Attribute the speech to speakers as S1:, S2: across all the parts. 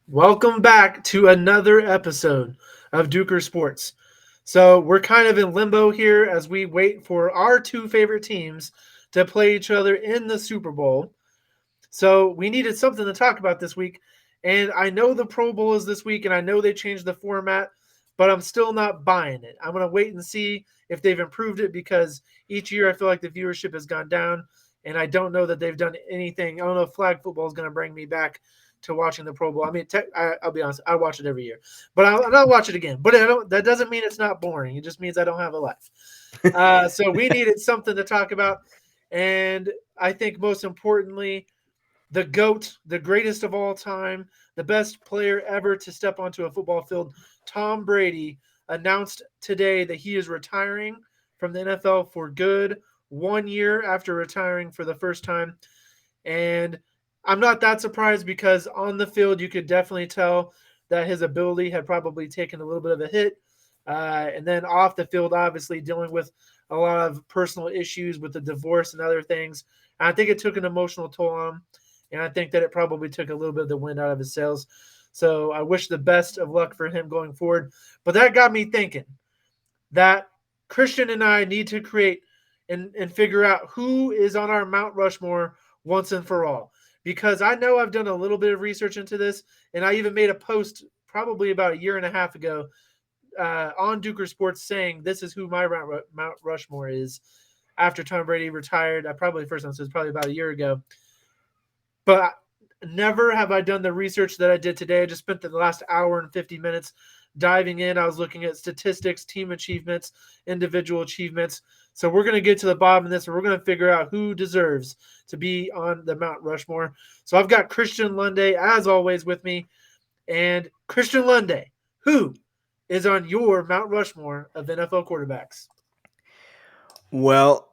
S1: Welcome back to another episode of Dueker Sports. So, we're kind of in limbo here as we wait for our two favorite teams to play each other in the Super Bowl. So, we needed something to talk about this week. And I know the Pro Bowl is this week, and I know they changed the format, but I'm still not buying it. I'm going to wait and see if they've improved it because each year I feel like the viewership has gone down, and I don't know that they've done anything. I don't know if flag football is going to bring me back to watching the Pro Bowl. I mean, I'll be honest, I watch it every year, but I'll watch it again. But I don't. That doesn't mean it's not boring. It just means I don't have a life. So we needed something to talk about, and I think most importantly, the GOAT, the greatest of all time, the best player ever to step onto a football field, Tom Brady, announced today that he is retiring from the NFL for good 1 year after retiring for the first time. And I'm not that surprised because on the field, you could definitely tell that his ability had probably taken a little bit of a hit. And then off the field, obviously dealing with a lot of personal issues with the divorce and other things. And I think it took an emotional toll on him. And I think that it probably took a little bit of the wind out of his sails. So I wish the best of luck for him going forward. But that got me thinking that Christian and I need to create and figure out who is on our Mount Rushmore once and for all. Because I know I've done a little bit of research into this, and I even made a post probably about a year and a half ago on Duker Sports saying this is who my Mount Rushmore is after Tom Brady retired. I probably first time, so it's probably about a year ago. But never have I done the research that I did today. I just spent the last hour and 50 minutes diving in. I was looking at statistics, team achievements, individual achievements. So we're going to get to the bottom of this and we're going to figure out who deserves to be on the Mount Rushmore. So I've got Christian Lunday, as always, with me. And Christian Lunday, who is on your Mount Rushmore of NFL quarterbacks?
S2: Well,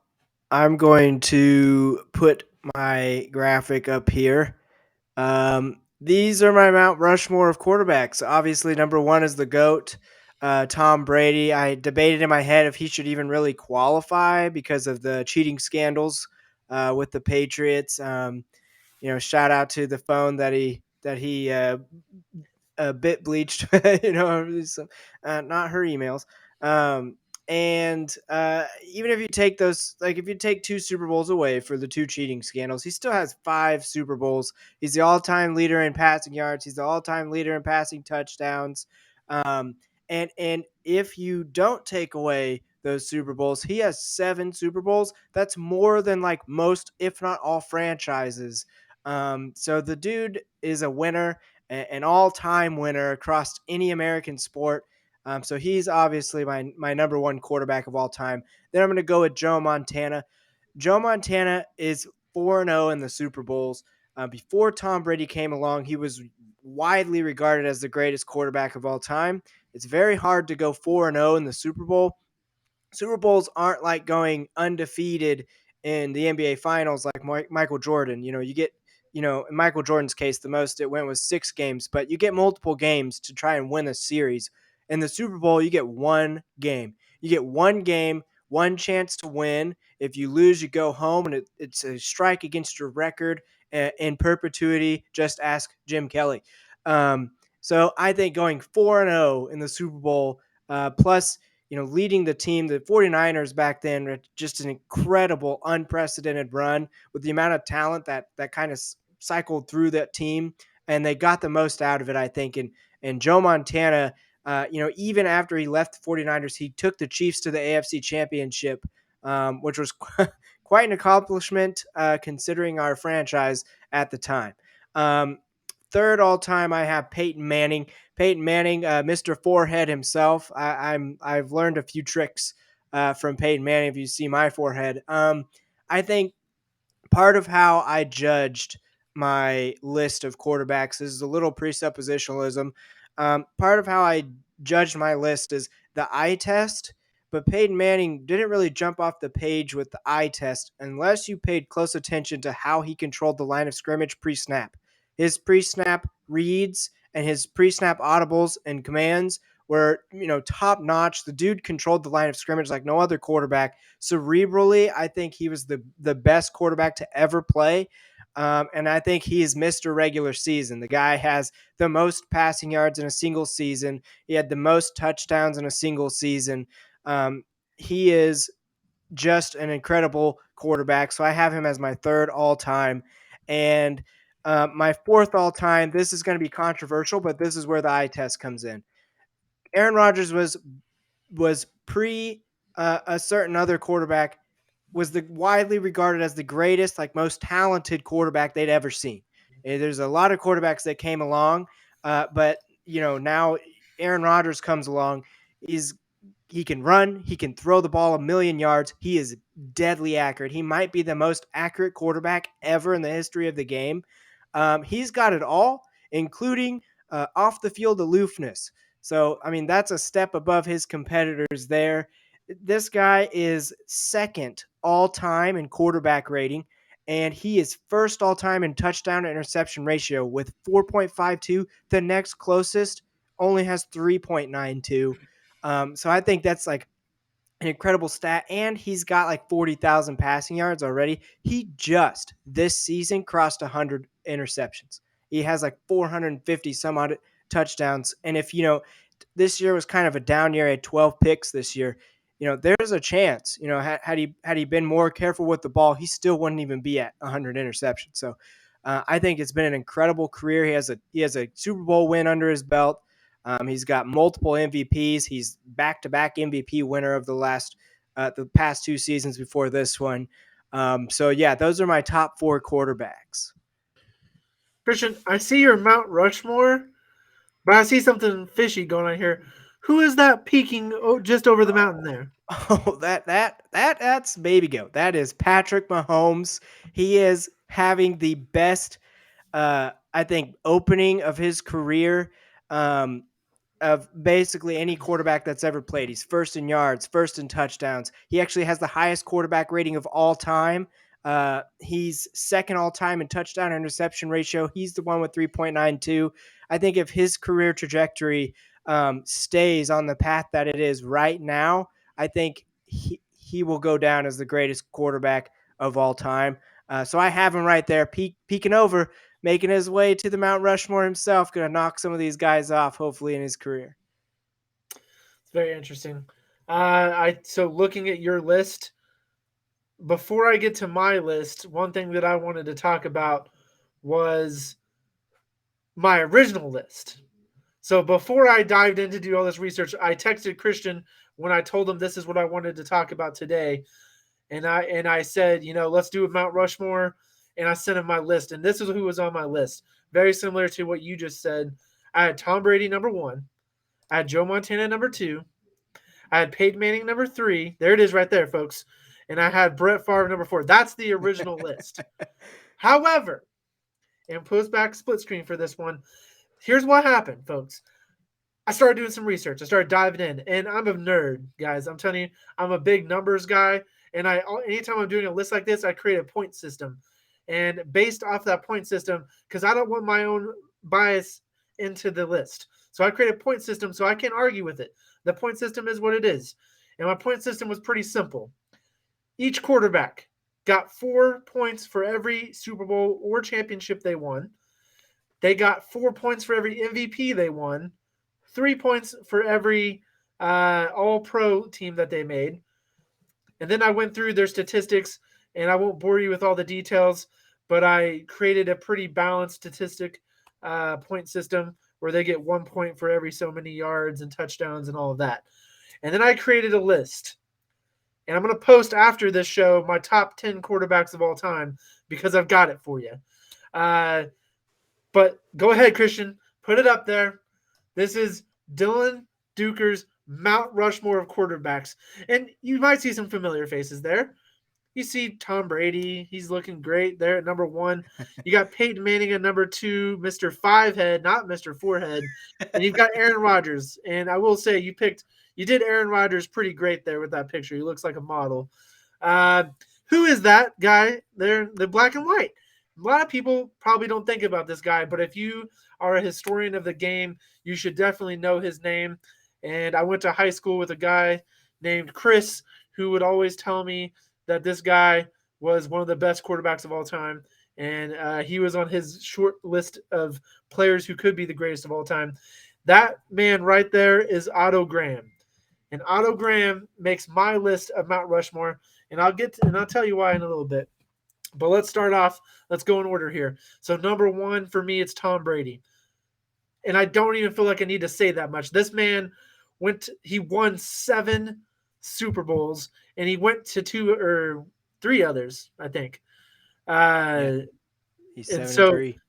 S2: I'm going to put my graphic up here. These are my Mount Rushmore of quarterbacks. Obviously, number one is the GOAT, Tom Brady. I debated in my head if he should even really qualify because of the cheating scandals with the Patriots. Shout out to the phone that he bit bleached, not her emails. Um, and even if you take those, like if you take two Super Bowls away for the two cheating scandals, he still has five Super Bowls. He's the all-time leader in passing yards. He's the all-time leader in passing touchdowns. Um, and if you don't take away those Super Bowls, he has seven Super Bowls. That's more than like most, if not all, franchises. So the dude is a winner, an all-time winner across any American sport. So he's obviously my number one quarterback of all time. Then I'm going to go with Joe Montana. Joe Montana is 4-0 in the Super Bowls. Before Tom Brady came along, he was widely regarded as the greatest quarterback of all time. It's very hard to go 4-0 in the Super Bowl. Super Bowls aren't like going undefeated in the NBA Finals like Michael Jordan. You get, in Michael Jordan's case, the most it went was 6 games, but you get multiple games to try and win a series. In the Super Bowl, you get one game. You get one game, one chance to win. If you lose, you go home, and it's a strike against your record in perpetuity. Just ask Jim Kelly. So I think going 4-0 in the Super Bowl, plus leading the team, the 49ers back then were just an incredible, unprecedented run with the amount of talent that kind of cycled through that team, and they got the most out of it, I think. And Joe Montana, even after he left the 49ers, he took the Chiefs to the AFC Championship, which was quite an accomplishment considering our franchise at the time. Um, Third all time, I have Peyton Manning. Peyton Manning, Mr. Forehead himself. I've learned a few tricks from Peyton Manning. If you see my forehead, I think part of how I judged my list of quarterbacks this is a little presuppositionalism. Part of how I judged my list is the eye test, but Peyton Manning didn't really jump off the page with the eye test unless you paid close attention to how he controlled the line of scrimmage pre-snap. His pre-snap reads and his pre-snap audibles and commands were, top notch. The dude controlled the line of scrimmage like no other quarterback. Cerebrally, I think he was the best quarterback to ever play. And I think he is Mr. Regular Season. The guy has the most passing yards in a single season. He had the most touchdowns in a single season. He is just an incredible quarterback. So I have him as my third all time. And my fourth all time, this is going to be controversial, but this is where the eye test comes in. Aaron Rodgers was pre a certain other quarterback, was the widely regarded as the greatest, like most talented quarterback they'd ever seen. And there's a lot of quarterbacks that came along, but now Aaron Rodgers comes along. He's he can run, he can throw the ball a million yards. He is deadly accurate. He might be the most accurate quarterback ever in the history of the game. He's got it all, including off the field aloofness. So, I mean, that's a step above his competitors there. This guy is second all time in quarterback rating, and he is first all time in touchdown to interception ratio with 4.52. The next closest only has 3.92. So I think that's like an incredible stat, and he's got like 40,000 passing yards already. He just this season crossed 100 interceptions. He has like 450 some odd touchdowns. And if this year was kind of a down year, he had 12 picks this year. There's a chance. Had he been more careful with the ball, he still wouldn't even be at 100 interceptions. So I think it's been an incredible career. He has a Super Bowl win under his belt. He's got multiple MVPs. He's back-to-back MVP winner of the past two seasons before this one. So yeah, those are my top four quarterbacks.
S1: Christian, I see your Mount Rushmore, but I see something fishy going on here. Who is that peeking just over the mountain there?
S2: Oh, that's baby goat. That is Patrick Mahomes. He is having the best, I think, opening of his career. Of basically any quarterback that's ever played. He's first in yards, first in touchdowns. He actually has the highest quarterback rating of all time. He's second all time in touchdown interception ratio. He's the one with 3.92. I think if his career trajectory stays on the path that it is right now, I think he will go down as the greatest quarterback of all time. So I have him right there, peeking over, making his way to the Mount Rushmore himself. Going to knock some of these guys off, hopefully, in his career.
S1: It's very interesting. So looking at your list, before I get to my list, one thing that I wanted to talk about was my original list. So before I dived in to do all this research, I texted Christian when I told him this is what I wanted to talk about today, and I said, let's do a Mount Rushmore, and I sent him my list, and this is who was on my list. Very similar to what you just said. I had Tom Brady number 1. I had Joe Montana number 2. I had Peyton Manning number 3. There it is right there, folks. And I had Brett Favre number 4. That's the original list. However, and post back split screen for this one. Here's what happened, folks. I started doing some research. I started diving in, and I'm a nerd, guys. I'm telling you, I'm a big numbers guy, and anytime I'm doing a list like this, I create a point system, and based off that point system, because I don't want my own bias into the list, so I create a point system so I can't argue with it. The point system is what it is, and my point system was pretty simple. Each quarterback got 4 points for every Super Bowl or championship they won. They got 4 points for every MVP they won, 3 points for every all-pro team that they made. And then I went through their statistics, and I won't bore you with all the details, but I created a pretty balanced statistic point system where they get 1 point for every so many yards and touchdowns and all of that. And then I created a list. And I'm going to post after this show my top 10 quarterbacks of all time because I've got it for you. But go ahead, Christian. Put it up there. This is Dylan Dueker's Mount Rushmore of quarterbacks. And you might see some familiar faces there. You see Tom Brady. He's looking great there at number 1. You got Peyton Manning at number 2, Mr. Fivehead, not Mr. Forehead. And you've got Aaron Rodgers. And I will say you did Aaron Rodgers pretty great there with that picture. He looks like a model. Who is that guy there? The black and white. A lot of people probably don't think about this guy, but if you are a historian of the game, you should definitely know his name. And I went to high school with a guy named Chris who would always tell me that this guy was one of the best quarterbacks of all time. and he was on his short list of players who could be the greatest of all time. That man right there is Otto Graham, and Otto Graham makes my list of Mount Rushmore, and I'll tell you why in a little bit. But let's start off. Let's go in order here. So number one for me, it's Tom Brady, and I don't even feel like I need to say that much. This man he won 7 Super Bowls, and he went to 2 or 3 others, I think.
S2: Yeah,
S1: Uh,
S2: he's
S1: and
S2: seven and
S1: so,
S2: three.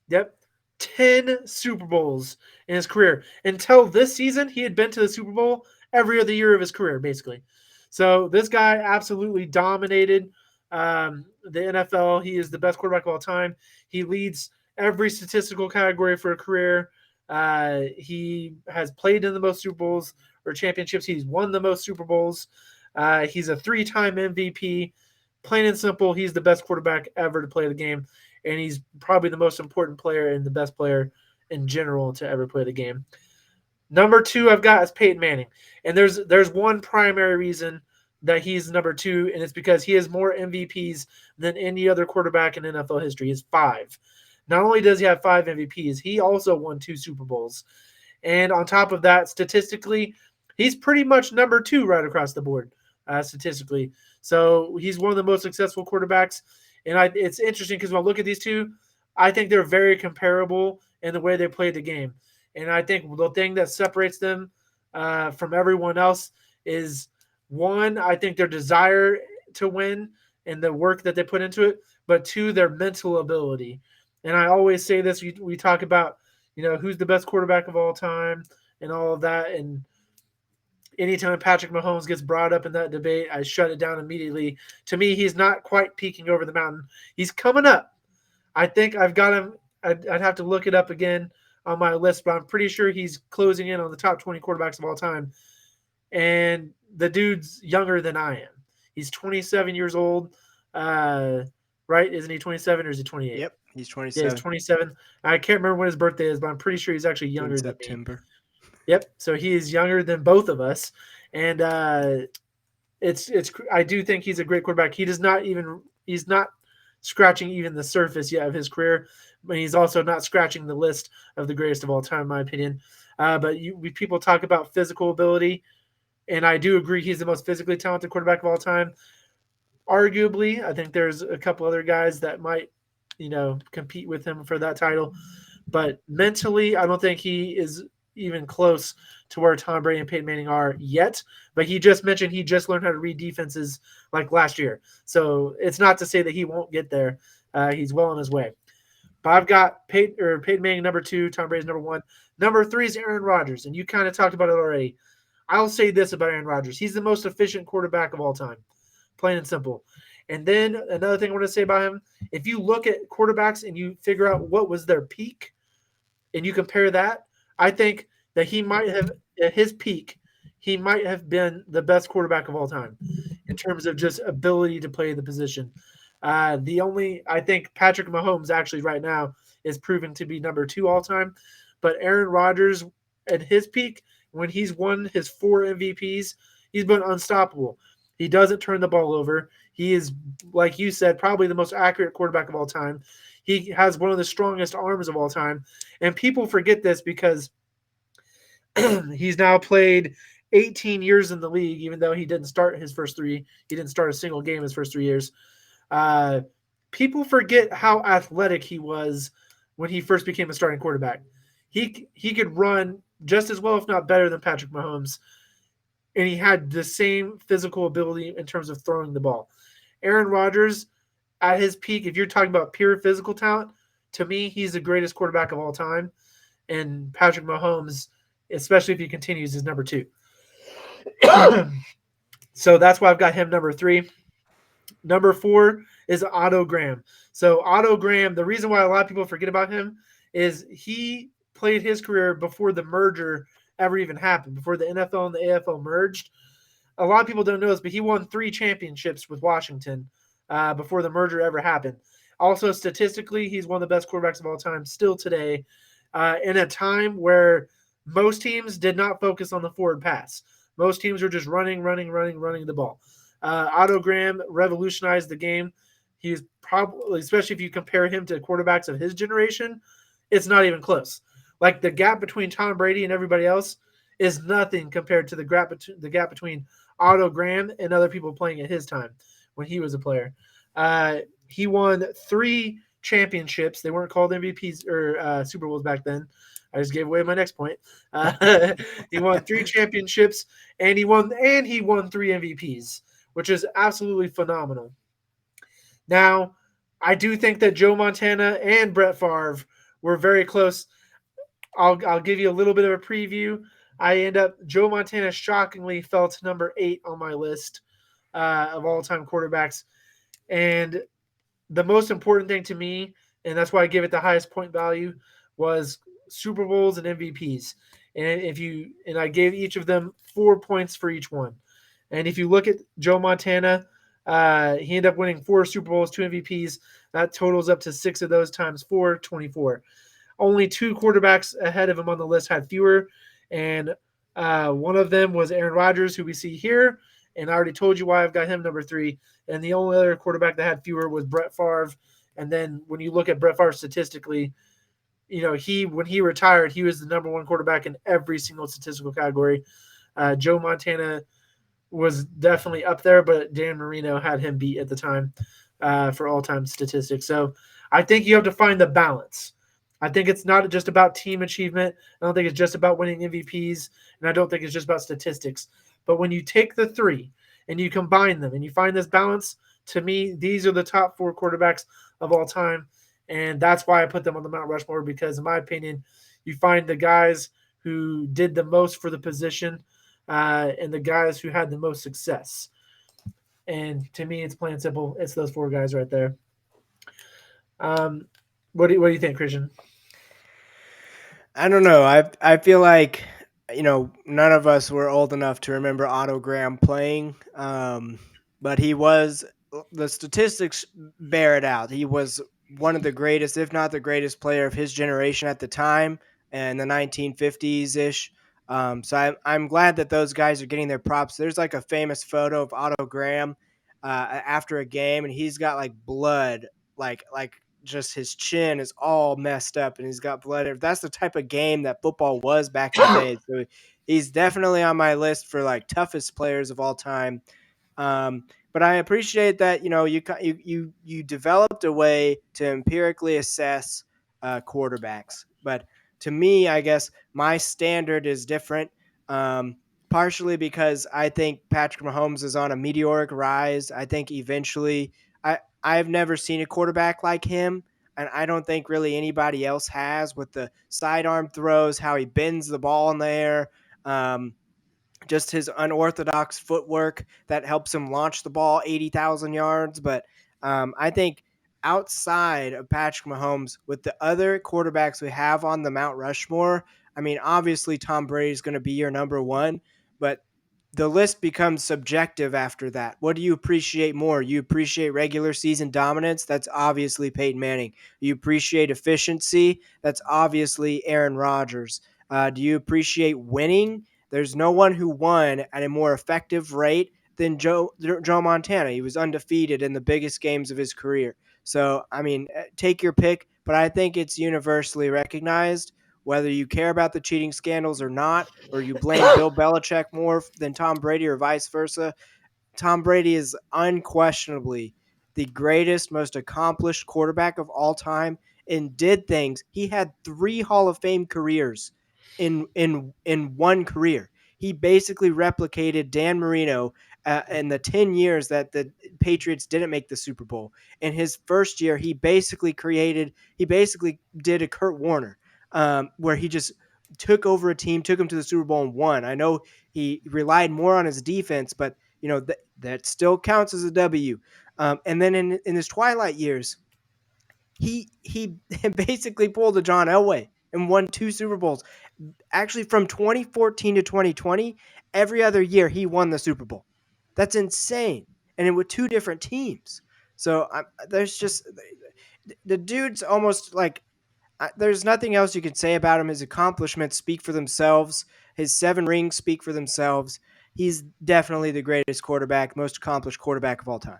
S1: yep, 10 Super Bowls in his career. Until this season, he had been to the Super Bowl every other year of his career, basically. So this guy absolutely dominated the NFL. He is the best quarterback of all time. He leads every statistical category for a career. He has played in the most Super Bowls or championships. He's won the most Super Bowls. He's a 3-time MVP. Plain and simple, he's the best quarterback ever to play the game, and he's probably the most important player and the best player in general to ever play the game. Number two, I've got is Peyton Manning, and there's one primary reason that he's number two, and it's because he has more MVPs than any other quarterback in NFL history. He's 5. Not only does he have 5 MVPs, he also won 2 Super Bowls. And on top of that, statistically, he's pretty much number two right across the board, statistically. So he's one of the most successful quarterbacks. And it's interesting because when I look at these two, I think they're very comparable in the way they play the game. And I think the thing that separates them from everyone else is one, I think their desire to win and the work that they put into it, but two, their mental ability. And I always say this: we talk about who's the best quarterback of all time and all of that. And anytime Patrick Mahomes gets brought up in that debate, I shut it down immediately. To me, he's not quite peaking over the mountain. He's coming up. I think I've got him. I'd have to look it up again on my list, but I'm pretty sure he's closing in on the top 20 quarterbacks of all time. And the dude's younger than I am. He's 27 years old. Right? Isn't he 27 or is he 28?
S2: Yep, he's
S1: Yeah, he's
S2: 27
S1: 27. I can't remember when his birthday is, but I'm pretty sure he's actually
S2: in
S1: younger than me.
S2: September.
S1: Yep. So he is younger than both of us, and it's. I do think he's a great quarterback. He's not scratching even the surface yet of his career, but he's also not scratching the list of the greatest of all time, in my opinion. But people talk about physical ability, and I do agree he's the most physically talented quarterback of all time. Arguably, I think there's a couple other guys that might, compete with him for that title. But mentally, I don't think he is even close to where Tom Brady and Peyton Manning are yet. But he just mentioned he just learned how to read defenses like last year. So it's not to say that he won't get there. He's well on his way. But I've got Peyton Manning number 2, Tom Brady's number 1. Number 3 is Aaron Rodgers, and you kind of talked about it already. I'll say this about Aaron Rodgers. He's the most efficient quarterback of all time, plain and simple. And then another thing I want to say about him, if you look at quarterbacks and you figure out what was their peak and you compare that, I think that he might have, at his peak, he might have been the best quarterback of all time in terms of just ability to play the position. I think Patrick Mahomes actually right now is proven to be number 2 all time, but Aaron Rodgers at his peak, when he's won his 4 MVPs, he's been unstoppable. He doesn't turn the ball over. He is, like you said, probably the most accurate quarterback of all time. He has one of the strongest arms of all time. And people forget this because he's now played 18 years in the league, even though he didn't start his first 3. He didn't start a single game his first 3 years. Uh, People forget how athletic he was when he first became a starting quarterback. He could run just as well, if not better, than Patrick Mahomes, and he had the same physical ability in terms of throwing the ball. Aaron Rodgers, at his peak, if you're talking about pure physical talent, to me, he's the greatest quarterback of all time. And Patrick Mahomes, especially if he continues, is number 2. So that's why I've got him number 3. Number 4 is Otto Graham. So Otto Graham, the reason why a lot of people forget about him is he played his career before the merger ever even happened, before the NFL and the AFL merged. A lot of people don't know this, but he won 3 championships with Washington before the merger ever happened. Also, statistically, he's one of the best quarterbacks of all time still today, in a time where most teams did not focus on the forward pass. Most teams were just running the ball. Otto Graham revolutionized the game. He's probably, especially if you compare him to quarterbacks of his generation, it's not even close. Like the gap between Tom Brady and everybody else is nothing compared to the gap between Otto Graham and other people playing at his time when he was a player. He won 3 championships. They weren't called MVPs or Super Bowls back then. I just gave away my next point. He won 3 championships, and he won 3 MVPs, which is absolutely phenomenal. Now, I do think that Joe Montana and Brett Favre were very close. I'll give you a little bit of a preview. Joe Montana shockingly fell to number 8 on my list of all time quarterbacks, and the most important thing to me, and that's why I give it the highest point value, was Super Bowls and MVPs. And I gave each of them 4 points for each one. And if you look at Joe Montana, he ended up winning 4 Super Bowls, 2 MVPs. That totals up to 6 of those times 4, 24. Only 2 quarterbacks ahead of him on the list had fewer, and one of them was Aaron Rodgers, who we see here. And I already told you why I've got him number 3. And the only other quarterback that had fewer was Brett Favre. And then when you look at Brett Favre statistically, when he retired, he was the number 1 quarterback in every single statistical category. Joe Montana was definitely up there, but Dan Marino had him beat at the time for all-time statistics. So I think you have to find the balance. I think it's not just about team achievement. I don't think it's just about winning MVPs, and I don't think it's just about statistics. But when you take the 3 and you combine them and you find this balance, to me, these are the top 4 quarterbacks of all time, and that's why I put them on the Mount Rushmore, because in my opinion, you find the guys who did the most for the position and the guys who had the most success. And to me, it's plain and simple. It's those 4 guys right there. Um, what do you think, Christian?
S2: I don't know. I feel like none of us were old enough to remember Otto Graham playing, but he was. The statistics bear it out. He was one of the greatest, if not the greatest, player of his generation at the time in the 1950s ish. So I'm glad that those guys are getting their props. There's like a famous photo of Otto Graham after a game, and he's got like blood, like just his chin is all messed up and he's got blood. If that's the type of game that football was back in the day, so he's definitely on my list for like toughest players of all time. But I appreciate that you developed a way to empirically assess quarterbacks. But to me, I guess my standard is different. Um, Partially because I think Patrick Mahomes is on a meteoric rise. I think eventually, I've never seen a quarterback like him, and I don't think really anybody else has, with the sidearm throws, how he bends the ball in the air. Um, just his unorthodox footwork that helps him launch the ball 80,000 yards. But I think outside of Patrick Mahomes, with the other quarterbacks we have on the Mount Rushmore, I mean, obviously Tom Brady is going to be your number 1, but the list becomes subjective after that. What do you appreciate more? You appreciate regular season dominance? That's obviously Peyton Manning. You appreciate efficiency? That's obviously Aaron Rodgers. Do you appreciate winning? There's no one who won at a more effective rate than Joe Montana. He was undefeated in the biggest games of his career. So, I mean, take your pick, but I think it's universally recognized, whether you care about the cheating scandals or not, or you blame Bill Belichick more than Tom Brady or vice versa. Tom Brady is unquestionably the greatest, most accomplished quarterback of all time, and did things. He had 3 Hall of Fame careers in one career. He basically replicated Dan Marino in the 10 years that the Patriots didn't make the Super Bowl. In his first year, he basically did a Kurt Warner, where he just took over a team, took him to the Super Bowl and won. I know he relied more on his defense, but that still counts as a W. And then in his twilight years, he basically pulled a John Elway and won 2 Super Bowls. Actually, from 2014 to 2020, every other year he won the Super Bowl. That's insane, and it with 2 different teams. So there's just the dude's almost like there's nothing else you can say about him. His accomplishments speak for themselves. His 7 rings speak for themselves. He's definitely the greatest quarterback, most accomplished quarterback of all time.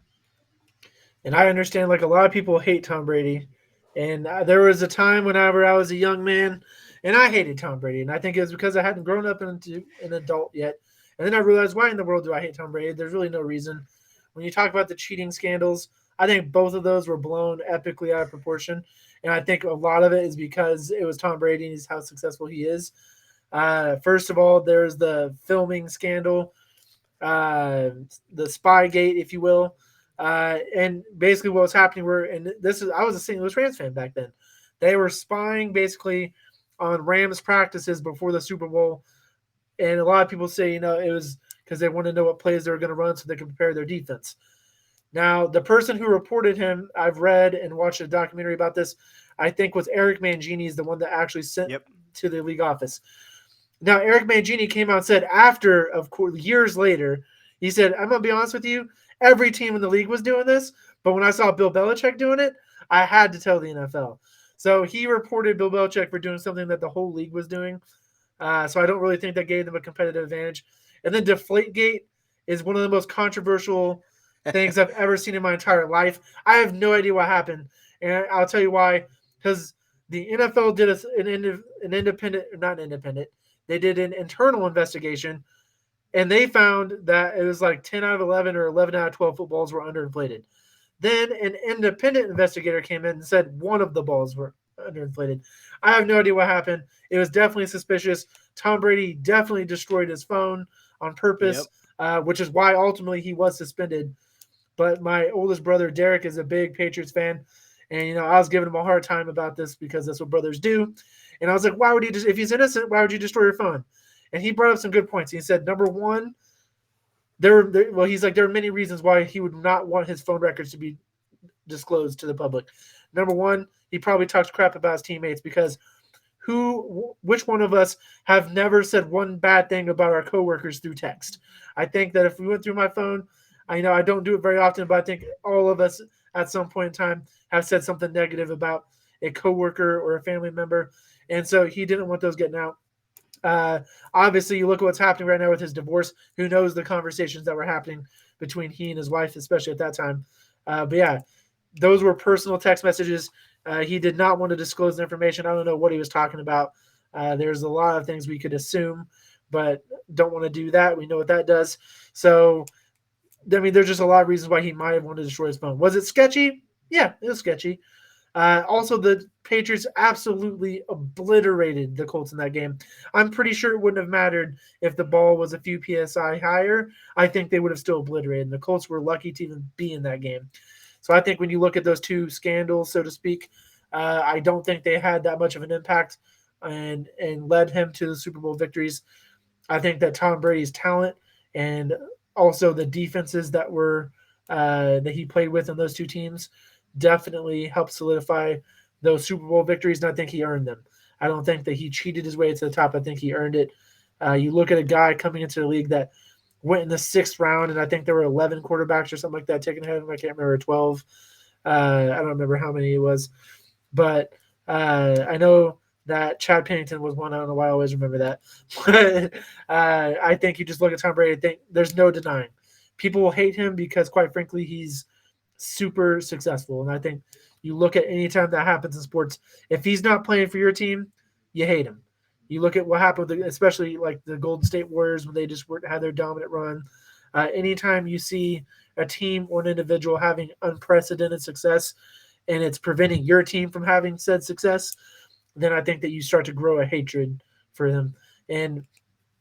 S1: And I understand like a lot of people hate Tom Brady. And there was a time whenever I was a young man and I hated Tom Brady. And I think it was because I hadn't grown up into an adult yet. And then I realized, why in the world do I hate Tom Brady? There's really no reason. When you talk about the cheating scandals, I think both of those were blown epically out of proportion. And I think a lot of it is because it was Tom Brady and how successful he is. First of all, there's the filming scandal, uh, the Spygate, if you will. And basically, what was happening were, and this is, I was a St. Louis Rams fan back then. They were spying basically on Rams practices before the Super Bowl, and a lot of people say, it was because they want to know what plays they were going to run so they can prepare their defense. Now, the person who reported him, I've read and watched a documentary about this. I think was Eric Mangini is the one that actually sent
S2: Yep.
S1: to the league office. Now, Eric Mangini came out and said after, of course, years later, he said, I'm going to be honest with you, every team in the league was doing this, but when I saw Bill Belichick doing it, I had to tell the NFL. So he reported Bill Belichick for doing something that the whole league was doing. So I don't really think that gave them a competitive advantage. And then Deflategate is one of the most controversial things I've ever seen in my entire life. I have no idea what happened, and I'll tell you why. Because the NFL did an independent, not independent, they did an internal investigation, and they found that it was like 10 out of 11 or 11 out of 12 footballs were underinflated. Then an independent investigator came in and said one of the balls were underinflated. I have no idea what happened. It was definitely suspicious. Tom Brady definitely destroyed his phone on purpose,
S2: Yep.
S1: which is why ultimately he was suspended. But my oldest brother Derek is a big Patriots fan, and I was giving him a hard time about this because that's what brothers do. And I was like, why would he just, if he's innocent, why would you destroy your phone? And he brought up some good points. He said, number one, he's like, there are many reasons why he would not want his phone records to be disclosed to the public. Number one, he probably talks crap about his teammates because which one of us have never said one bad thing about our coworkers through text? I think that if we went through my phone, I don't do it very often, but I think all of us at some point in time have said something negative about a coworker or a family member, and so he didn't want those getting out. Uh, Obviously, you look at what's happening right now with his divorce. Who knows the conversations that were happening between he and his wife, especially at that time. But yeah, those were personal text messages. He did not want to disclose the information. I don't know what he was talking about. There's a lot of things we could assume, but don't want to do that. We know what that does. So, I mean, there's just a lot of reasons why he might have wanted to destroy his phone. Was it sketchy? Yeah, it was sketchy. Also, the Patriots absolutely obliterated the Colts in that game. I'm pretty sure it wouldn't have mattered if the ball was a few psi higher. I think they would have still obliterated. And the Colts were lucky to even be in that game. So I think when you look at those two scandals, so to speak, I don't think they had that much of an impact and led him to the Super Bowl victories. I think that Tom Brady's talent and also the defenses that he played with in those two teams definitely helped solidify those Super Bowl victories, and I think he earned them. I don't think that he cheated his way to the top. I think he earned it. You look at a guy coming into the league that went in the sixth round, and I think there were 11 quarterbacks or something like that taken ahead of him. I can't remember 12. I don't remember how many it was, but I know that Chad Pennington was one. I don't know why I always remember that. But I think you just look at Tom Brady and think there's no denying. People will hate him because, quite frankly, he's super successful. And I think you look at any time that happens in sports, if he's not playing for your team, you hate him. You look at what happened, especially like the Golden State Warriors when they just had their dominant run. Anytime you see a team or an individual having unprecedented success and it's preventing your team from having said success, then I think that you start to grow a hatred for them. And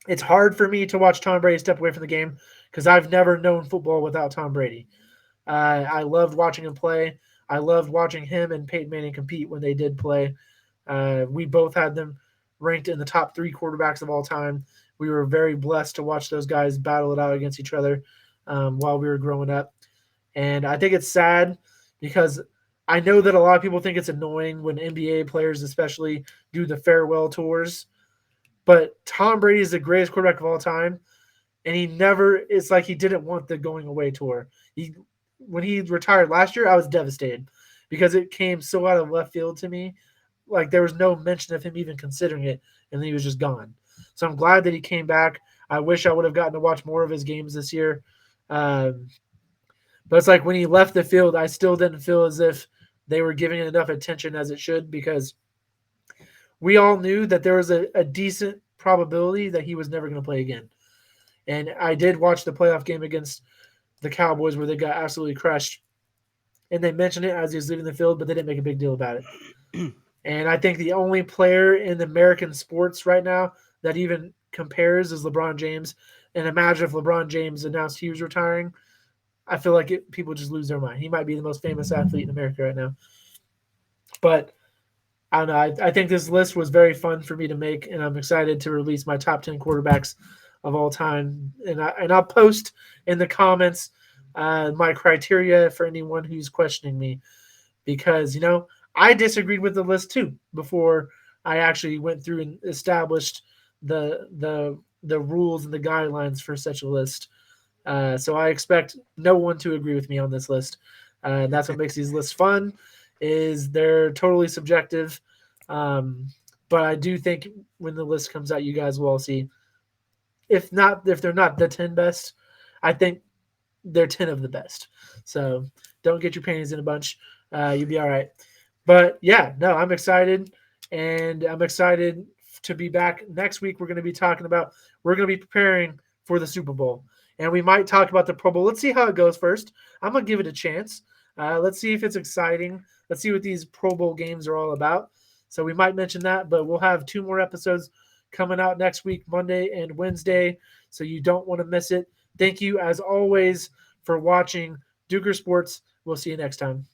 S1: it's hard for me to watch Tom Brady step away from the game because I've never known football without Tom Brady. I loved watching him play. I loved watching him and Peyton Manning compete when they did play. We both had them ranked in the top three quarterbacks of all time. We were very blessed to watch those guys battle it out against each other while we were growing up. And I think it's sad because I know that a lot of people think it's annoying when NBA players, especially, do the farewell tours. But Tom Brady is the greatest quarterback of all time, and he never. It's like he didn't want the going away tour. When he retired last year, I was devastated because it came so out of left field to me. Like there was no mention of him even considering it, and then he was just gone. So I'm glad that he came back. I wish I would have gotten to watch more of his games this year. Um, But it's like when he left the field, I still didn't feel as if they were giving it enough attention as it should, because we all knew that there was a decent probability that he was never going to play again. And I did watch the playoff game against the Cowboys where they got absolutely crushed. And they mentioned it as he was leaving the field, but they didn't make a big deal about it. And I think the only player in the American sports right now that even compares is LeBron James. And imagine if LeBron James announced he was retiring. I feel like people just lose their mind. He might be the most famous athlete in America right now. But I don't know. I think this list was very fun for me to make, and I'm excited to release my top 10 quarterbacks of all time. I'll post in the comments my criteria for anyone who's questioning me, because I disagreed with the list too before I actually went through and established the rules and the guidelines for such a list. So I expect no one to agree with me on this list. That's what makes these lists fun, is they're totally subjective. Um, but I do think when the list comes out, you guys will all see. If they're not the 10 best, I think they're 10 of the best. So don't get your panties in a bunch. You'll be all right. But yeah, no, I'm excited, and I'm excited to be back next week. We're going to be preparing for the Super Bowl, and we might talk about the Pro Bowl. Let's see how it goes first. I'm going to give it a chance. Let's see if it's exciting. Let's see what these Pro Bowl games are all about. So we might mention that, but we'll have 2 more episodes coming out next week, Monday and Wednesday. So you don't want to miss it. Thank you, as always, for watching Dueker Sports. We'll see you next time.